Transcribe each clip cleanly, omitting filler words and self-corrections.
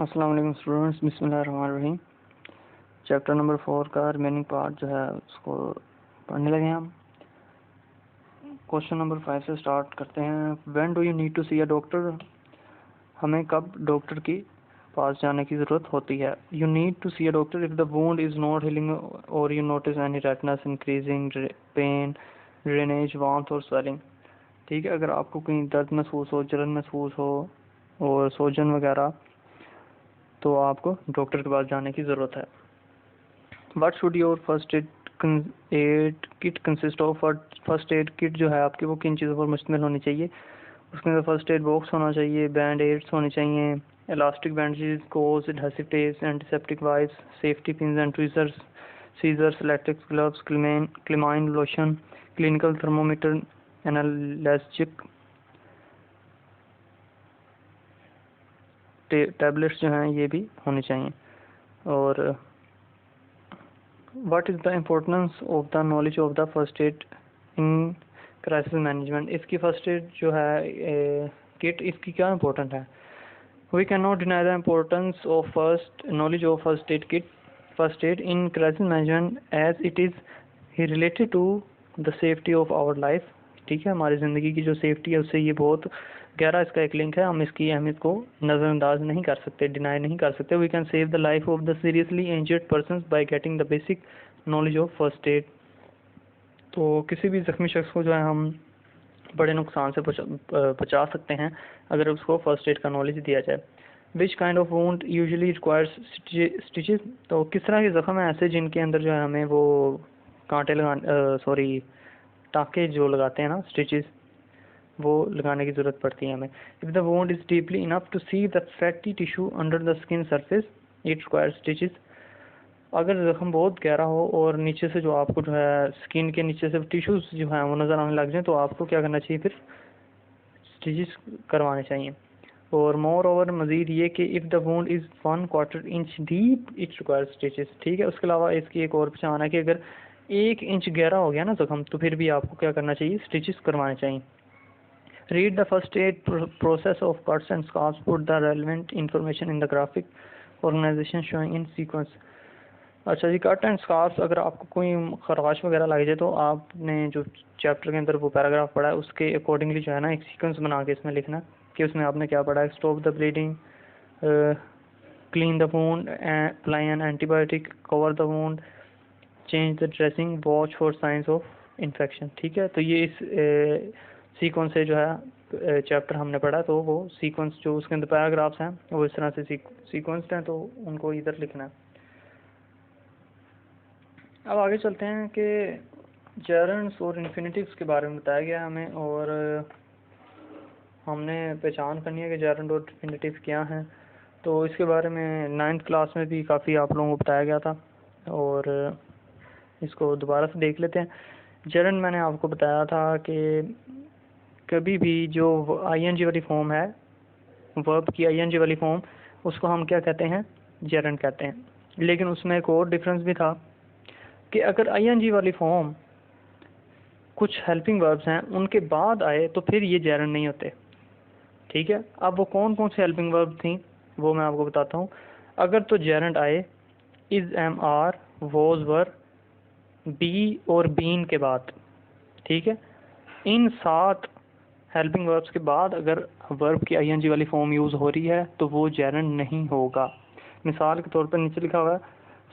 अस्सलाम वालेकुम स्टूडेंट्स, बिस्मिल्लाहिर्रहमानिर्रहीम। चैप्टर नंबर 4 का रिमेनिंग पार्ट जो है उसको पढ़ने लगे हैं हम। क्वेश्चन नंबर 5 से स्टार्ट करते हैं। When do you need to see a doctor? हमें कब डॉक्टर के पास जाने की ज़रूरत होती है। You need to see a doctor if the wound is not healing और you notice any redness, increasing pain, drainage, warmth और स्वेलिंग। ठीक है, अगर आपको कहीं दर्द महसूस हो, जलन महसूस हो और सोजन वगैरह, तो आपको डॉक्टर के पास जाने की ज़रूरत है। What should your first aid kit consist of? First aid kit जो है आपकी वो किन चीज़ों पर मुश्तमिल होनी चाहिए? उसके अंदर फर्स्ट एड बॉक्स होना चाहिए, बैंड एड्स होने चाहिए, elastic bandage, gauze, adhesive tapes, antiseptic wipes, safety pins and tweezers, scissors, latex gloves, calamine lotion, clinical thermometer, analgesic tablets जो हैं ये भी होने चाहिए। और What is the importance of the knowledge of the first aid in crisis management? इसकी first aid जो है किट, इसकी क्या इम्पोर्टेंट है? We cannot deny the importance of knowledge of first aid in crisis management as it is related to the safety of our life। ठीक है, हमारी ज़िंदगी की जो सेफ्टी है उससे ये बहुत गहरा इसका एक लिंक है। हम इसकी अहमियत को नज़रअंदाज नहीं कर सकते, डिनाई नहीं कर सकते। We can save the life of the seriously injured person by getting the basic knowledge of first aid. तो किसी भी ज़ख्मी शख्स को जो है हम बड़े नुकसान से बचा सकते हैं अगर उसको फर्स्ट एड का नॉलेज दिया जाए। Which kind of wound usually requires stitches? तो किस तरह के ज़ख्म हैं ऐसे जिनके अंदर जो है हमें वो कांटे टाँके जो लगाते हैं ना, स्टिचेस, वो लगाने की ज़रूरत पड़ती है हमें। If the wound is deeply enough to see the fatty tissue under the skin surface it requires stitches. अगर ज़ख्म बहुत गहरा हो और नीचे से जो आपको जो है स्किन के नीचे से टिश्यूज़ जो हैं वो नज़र आने लग जाए तो आपको क्या करना चाहिए, फिर स्टिचेस करवाने चाहिए। और मोर ओवर मज़ीद ये कि if the wound is 1/4 inch deep it requires stitches. ठीक है, उसके अलावा इसकी एक और पहचान है कि अगर 1 इंच गहरा हो गया ना ज़ख्म तो फिर भी आपको क्या करना चाहिए, स्टिचेस करवाने चाहिए। Read the first aid process of cuts and scars. Put the relevant information in the graphic organization showing in sequence। अच्छा जी, कट एंड स्कार्स, अगर आपको कोई खराश वगैरह लग जाए तो आपने जो चैप्टर के अंदर वो पैराग्राफ पढ़ा है उसके अकॉर्डिंगली जो है ना एक सीक्वेंस बना के इसमें लिखना कि उसमें आपने क्या पढ़ा है। Stop the bleeding, clean the wound, apply an antibiotic, cover the wound, change the dressing, watch for science of infection. ठीक है, तो ये इस सीक्वेंस से जो है चैप्टर हमने पढ़ा, तो वो सीक्वेंस जो उसके अंदर पैराग्राफ्स हैं वो इस तरह से सीक्वेंस हैं, तो उनको इधर लिखना है। अब आगे चलते हैं कि जेरंड्स और इन्फिनिटिव्स के बारे में बताया गया हमें, और हमने पहचान करनी है कि जेरंड और इन्फिनिटिव क्या हैं। तो इसके बारे में 9th क्लास में भी काफ़ी आप लोगों को बताया गया था, और इसको दोबारा से देख लेते हैं। जेरंड मैंने आपको बताया था कि कभी भी जो ING वाली फॉर्म है, वर्ब की ING वाली फॉर्म, उसको हम क्या कहते हैं, जेरंड कहते हैं। लेकिन उसमें एक और डिफरेंस भी था कि अगर ING वाली फॉर्म कुछ हेल्पिंग वर्ब्स हैं उनके बाद आए तो फिर ये जेरंड नहीं होते। ठीक है, अब वो कौन कौन से हेल्पिंग वर्ब थी वो मैं आपको बताता हूँ। अगर तो जेरंड आए is, am, are, was, were, be और बीन के बाद, ठीक है, इन 7 हेल्पिंग वर्ब्स के बाद अगर वर्ब की ING वाली फॉर्म यूज़ हो रही है तो वो जेरंड नहीं होगा। मिसाल के तौर पर नीचे लिखा हुआ है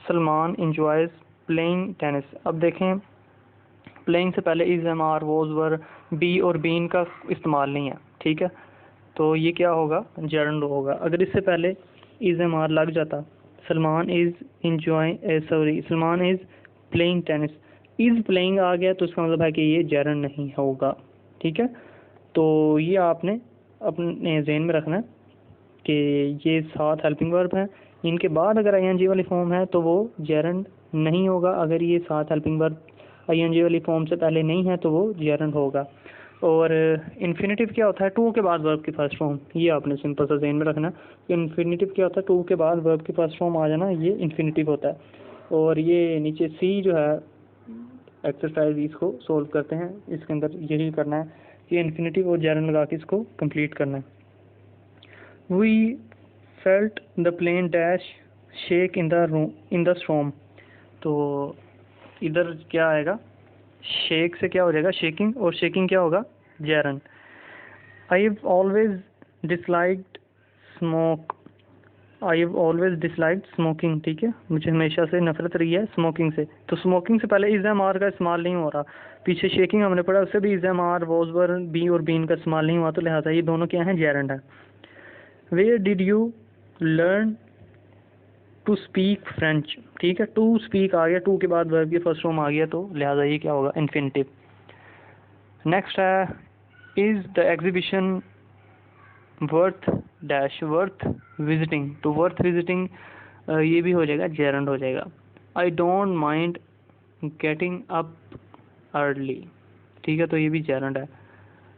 सलमान इंजॉयज प्लेइंग टेनिस। अब देखें, प्लेइंग से पहले is, am, are, was, were, be और बीन का इस्तेमाल नहीं है। ठीक है, तो ये क्या होगा, जेरंड होगा। अगर इससे पहले इज, एम, आर लग जाता, Salman is Salman is playing tennis, is playing आ गया तो इसका मतलब है कि ये जेरंड नहीं होगा। ठीक है, तो ये आपने अपने जहन में रखना है कि ये 7 हेल्पिंग वर्ब हैं, इनके बाद अगर ING वाली फॉर्म है तो वो जेरंड नहीं होगा। अगर ये 7 हेल्पिंग वर्ब ING वाली फॉर्म से पहले नहीं है तो वो जेरंड होगा। और इन्फिनिटिव क्या होता है, टू के बाद वर्ब की फर्स्ट फॉर्म, ये आपने सिंपल सा जहन में रखना कि इन्फिनिटिव क्या होता है, टू के बाद वर्ब की फर्स्ट फॉर्म आ जाना, ये इन्फिनिटिव होता है। और ये नीचे सी जो है एक्सरसाइज, इसको सोल्व करते हैं, इसके अंदर यही करना है कि इन्फिनिटिव और जेरंड लगा के इसको कंप्लीट करना है। We felt the plane dash shake in the storm. तो इधर क्या आएगा, शेक से क्या हो जाएगा शेकिंग, और शेकिंग क्या होगा जैरन। I have always disliked smoke, I have always disliked smoking, ठीक है, मुझे हमेशा से नफरत रही है स्मोकिंग से। तो स्मोकिंग से पहले इज़म आर का इस्तेमाल नहीं हो रहा, पीछे शेकिंग हमने पढ़ा उससे भी इज़म आर वॉजबर बी और बीन का इस्तेमाल नहीं हुआ, तो लिहाजा ये दोनों क्या हैं जेरेंड है। Where did you learn to speak French, ठीक है, टू स्पीक आ गया, टू के बाद वर्ब की फर्स्ट फॉर्म आ गया, तो लिहाजा ये क्या होगा इन्फिनिटिव। नेक्स्ट है is the exhibition worth dash worth visiting. तो वर्थ विजिटिंग ये भी हो जाएगा जेरेंड हो जाएगा। I don't mind getting up early, ठीक है, तो ये भी जेरेंड है।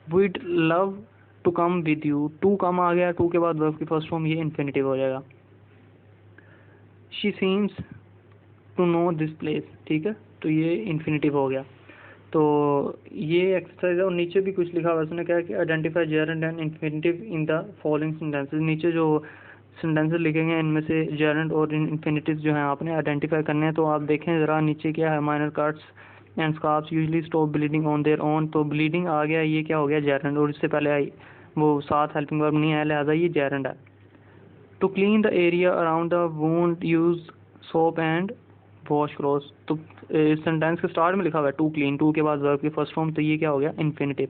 We'd love to come with you, to come आ गया, टू के बाद वर्ब की फर्स्ट फॉर्म, ये इन्फिनिटिव हो जाएगा। She seems to know this place, ठीक है, तो ये इन्फिनिटिव हो गया। तो ये एक्सरसाइज है, और नीचे भी कुछ लिखा हुआ है, उसने कहा कि identify gerund and infinitive in the following sentences. नीचे जो सेंटेंसेस लिखेंगे इनमें से जेरेंड और इन्फिनिटिव जो है आपने आइडेंटिफाई करने हैं। तो आप देखें ज़रा नीचे क्या है, minor cards and scarfs usually stop bleeding on their own, तो ब्लीडिंग आ गया, ये क्या हो गया जेरेंड, और इससे पहले आई वो साथ हेल्पिंग वर्ब नहीं है, लिहाजा ये जेरेंड है। To clean the area around the wound use soap and wash cloths, तो इस सेंटेंस के स्टार्ट में लिखा हुआ है टू क्लीन, टू के बाद वर्ब की फर्स्ट फॉर्म, तो ये क्या हो गया infinitive.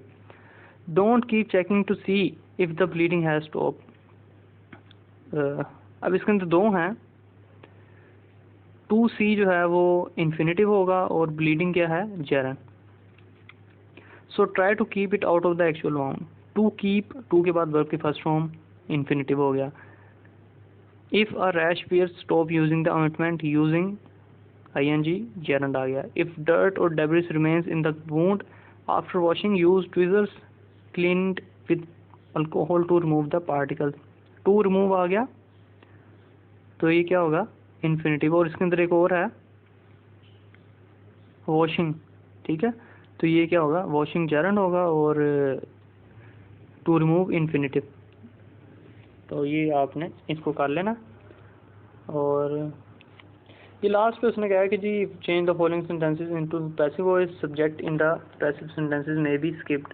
Don't keep checking to see if the bleeding has stop. अब इसके अंदर दो हैं, टू सी जो है वो इन्फिनिटिव होगा और ब्लीडिंग क्या है gerund. So try to keep it out of the actual bound. To keep, to के बाद वर्ब की फर्स्ट फॉर्म इन्फिनिटिव हो गया। If a rash appears stop using the ointment using ing gerund आ गया। if dirt or debris remains in the wound after washing use tweezers cleaned with alcohol to remove the particles। to remove आ गया, तो ये क्या होगा infinitive. और इसके अंदर एक और है वॉशिंग, ठीक है, तो ये क्या होगा वॉशिंग जेरंड होगा और टू रिमूव इन्फिनिटिव। तो ये आपने इसको कर लेना। और ये लास्ट पे उसने कहा कि जी change the following sentences into passive voice subject in the passive sentences may be skipped.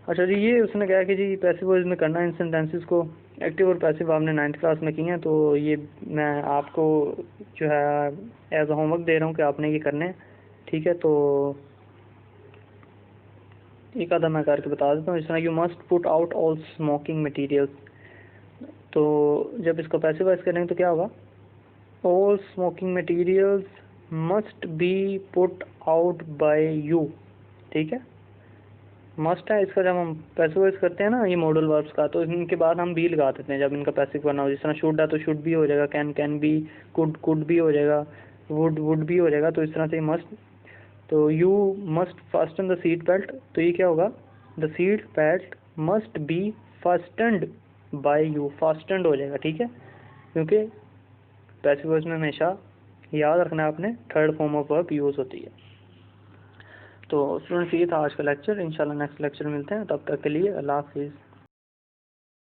अच्छा जी, ये उसने कहा कि जी पैसिव वॉइस में करना इन सेंटेंसेस को। एक्टिव और पैसिव आपने 9th क्लास में किए हैं, तो ये मैं आपको जो है एज अ होमवर्क दे रहा हूँ कि आपने ये करने हैं, ठीक है। तो एक आधा मैं करके बता देता हूँ। इस तरह you must put out all smoking materials, तो जब इसको पैसिव वॉइस करेंगे तो क्या होगा all smoking materials must be put out by you, ठीक है, मस्ट है इसका। जब हम पैसिव वॉइस करते हैं ना ये मॉडल वर्ब्स का, तो इनके बाद हम बी लगा देते हैं जब इनका पैसिव करना हो। जिस तरह शुड है तो शुड भी हो जाएगा, कैन बी, कुड भी हो जाएगा, वुड भी हो जाएगा, तो इस तरह से मस्ट। तो you must fasten the seat belt, तो ये क्या होगा the seat belt must be fastened by you, fastened हो जाएगा, ठीक है, क्योंकि पैसिव वॉइस में हमेशा याद रखना है आपने third form of verb use होती है। तो स्टूडेंट्स ये था आज का लेक्चर, इंशाल्लाह नेक्स्ट लेक्चर मिलते हैं, तब तक के लिए अल्लाह हाफिज़।